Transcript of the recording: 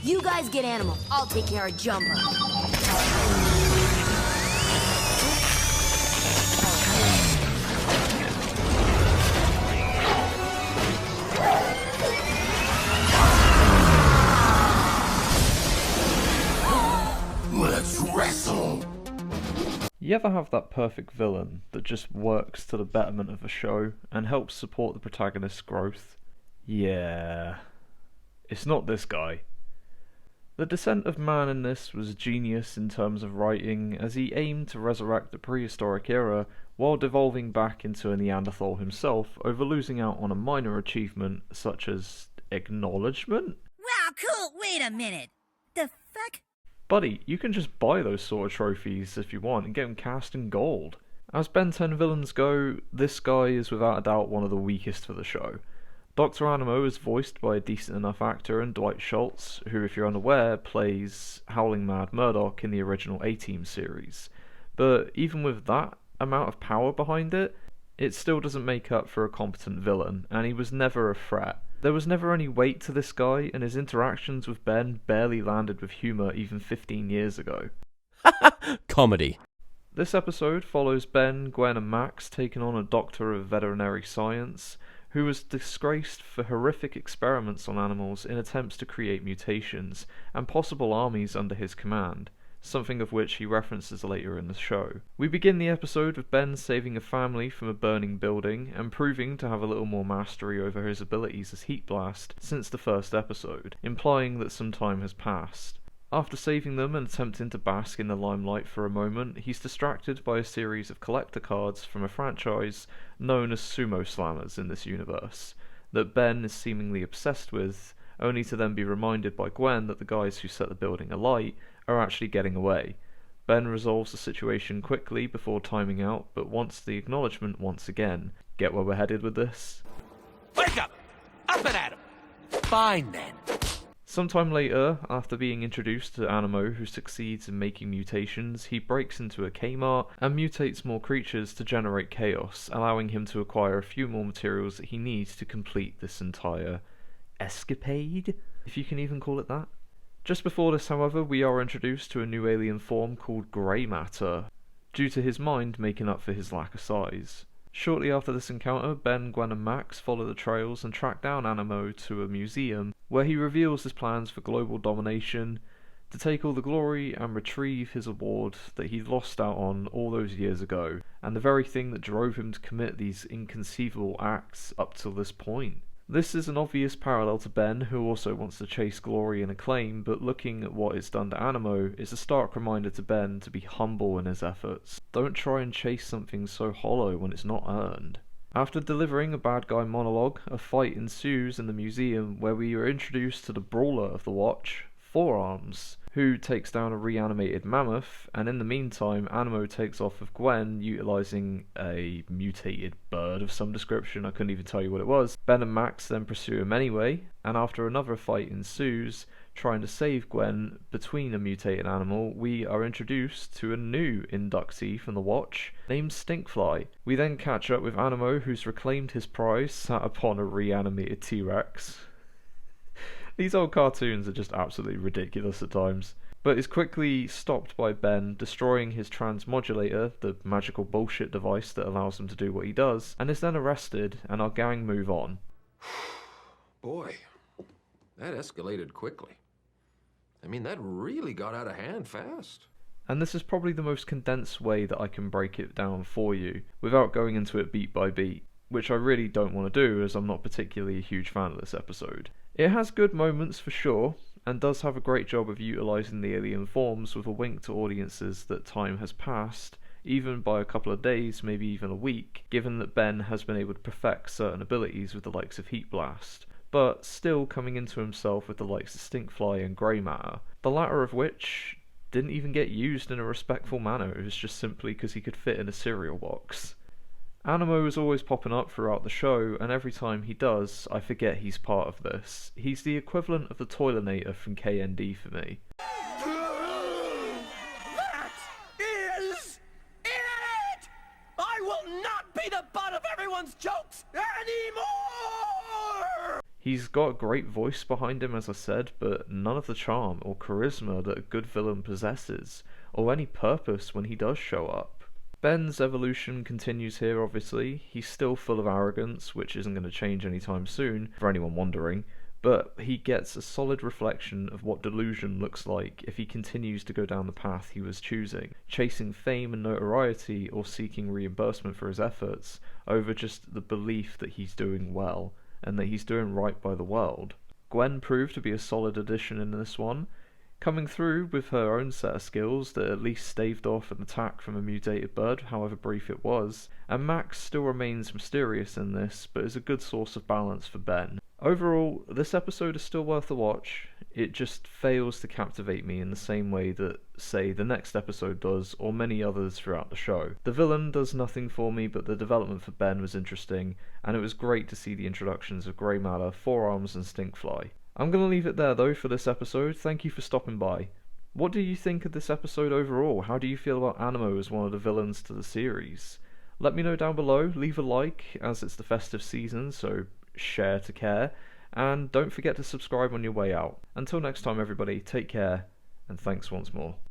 You guys get Animal. I'll take care of Jumbo. Let's wrestle! You ever have that perfect villain that just works to the betterment of a show and helps support the protagonist's growth? Yeah. It's not this guy. The descent of man in this was genius in terms of writing, as he aimed to resurrect the prehistoric era while devolving back into a Neanderthal himself over losing out on a minor achievement such as acknowledgement? Wow, cool! Wait a minute! The fuck? Buddy, you can just buy those sort of trophies if you want and get them cast in gold. As Ben 10 villains go, this guy is without a doubt one of the weakest for the show. Dr. Animo is voiced by a decent enough actor in Dwight Schultz, who, if you're unaware, plays Howling Mad Murdoch in the original A-Team series. But even with that amount of power behind it, it still doesn't make up for a competent villain, and he was never a threat. There was never any weight to this guy, and his interactions with Ben barely landed with humour even 15 years ago. Comedy. This episode follows Ben, Gwen and Max taking on a doctor of veterinary science who was disgraced for horrific experiments on animals in attempts to create mutations and possible armies under his command, something of which he references later in the show. We begin the episode with Ben saving a family from a burning building and proving to have a little more mastery over his abilities as Heat Blast since the first episode, implying that some time has passed. After saving them and attempting to bask in the limelight for a moment, he's distracted by a series of collector cards from a franchise known as Sumo Slammers in this universe, that Ben is seemingly obsessed with, only to then be reminded by Gwen that the guys who set the building alight are actually getting away. Ben resolves the situation quickly before timing out, but wants the acknowledgement once again. Get where we're headed with this? Wake up! Up and at him! Fine then. Sometime later, after being introduced to Animo, who succeeds in making mutations, he breaks into a Kmart and mutates more creatures to generate chaos, allowing him to acquire a few more materials that he needs to complete this entire escapade, if you can even call it that. Just before this, however, we are introduced to a new alien form called Grey Matter, due to his mind making up for his lack of size. Shortly after this encounter, Ben, Gwen and Max follow the trails and track down Animo to a museum, where he reveals his plans for global domination, to take all the glory and retrieve his award that he lost out on all those years ago, and the very thing that drove him to commit these inconceivable acts up till this point. This is an obvious parallel to Ben, who also wants to chase glory and acclaim, but looking at what is done to Animo is a stark reminder to Ben to be humble in his efforts. Don't try and chase something so hollow when it's not earned. After delivering a bad guy monologue, a fight ensues in the museum where we are introduced to the brawler of the watch, Forearms, who takes down a reanimated mammoth, and in the meantime Animo takes off with Gwen utilising a mutated bird of some description. I couldn't even tell you what it was. Ben and Max then pursue him anyway, and after another fight ensues, trying to save Gwen between a mutated animal, we are introduced to a new inductee from the Watch named Stinkfly. We then catch up with Animo, who's reclaimed his prize sat upon a reanimated T-Rex. These old cartoons are just absolutely ridiculous at times, but is quickly stopped by Ben, destroying his transmodulator, the magical bullshit device that allows him to do what he does, and is then arrested, and our gang move on. Boy, that escalated quickly. I mean, that really got out of hand fast. And this is probably the most condensed way that I can break it down for you, without going into it beat by beat, which I really don't want to do as I'm not particularly a huge fan of this episode. It has good moments for sure, and does have a great job of utilising the alien forms with a wink to audiences that time has passed, even by a couple of days, maybe even a week, given that Ben has been able to perfect certain abilities with the likes of Heat Blast, but still coming into himself with the likes of Stinkfly and Grey Matter, the latter of which didn't even get used in a respectful manner. It was just simply because he could fit in a cereal box. Animo is always popping up throughout the show, and every time he does, I forget he's part of this. He's the equivalent of the Toilinator from KND for me. That is it! I will not be the butt of everyone's jokes anymore! He's got a great voice behind him, as I said, but none of the charm or charisma that a good villain possesses, or any purpose when he does show up. Ben's evolution continues here, obviously. He's still full of arrogance, which isn't going to change anytime soon, for anyone wondering, but he gets a solid reflection of what delusion looks like if he continues to go down the path he was choosing, chasing fame and notoriety or seeking reimbursement for his efforts over just the belief that he's doing well and that he's doing right by the world. Gwen proved to be a solid addition in this one, coming through with her own set of skills that at least staved off an attack from a mutated bird, however brief it was, and Max still remains mysterious in this, but is a good source of balance for Ben. Overall, this episode is still worth a watch. It just fails to captivate me in the same way that, say, the next episode does, or many others throughout the show. The villain does nothing for me, but the development for Ben was interesting, and it was great to see the introductions of Grey Matter, Four Arms, and Stinkfly. I'm going to leave it there though for this episode. Thank you for stopping by. What do you think of this episode overall? How do you feel about Animo as one of the villains to the series? Let me know down below, leave a like as it's the festive season, so share to care, and don't forget to subscribe on your way out. Until next time everybody, take care, and thanks once more.